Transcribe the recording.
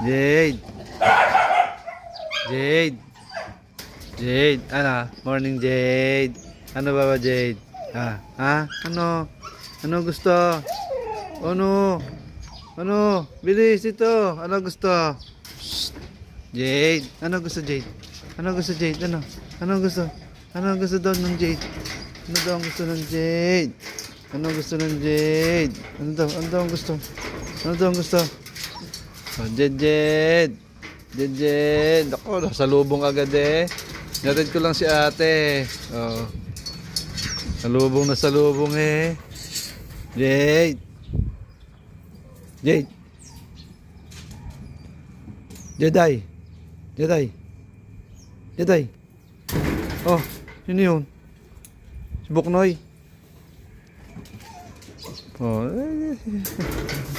Jade. Jade. Jade. Ano? Morning, Jade. Ano ba Jade? Ha? Ano? Ano gusto? Ano? Ano? Bilis ito. Ano gusto? Shh. Jade. Ano gusto, Jade? Ano gusto, Jade? Ano? Ano gusto? Ano gusto daw ng Jade? Ano daw ang gusto ng Jade? Ano gusto ng Jade? Ano daw? Ano daw ang gusto? Ano daw ang gusto? Oh, Jade. Jade. Ako, nasa lubong agad eh. Natid ko lang si ate. Oh. Salubong na salubong eh. Jade. Jade. Jeday. Jeday. Jeday. Oh, sino yun? Si Buknoy. Oh,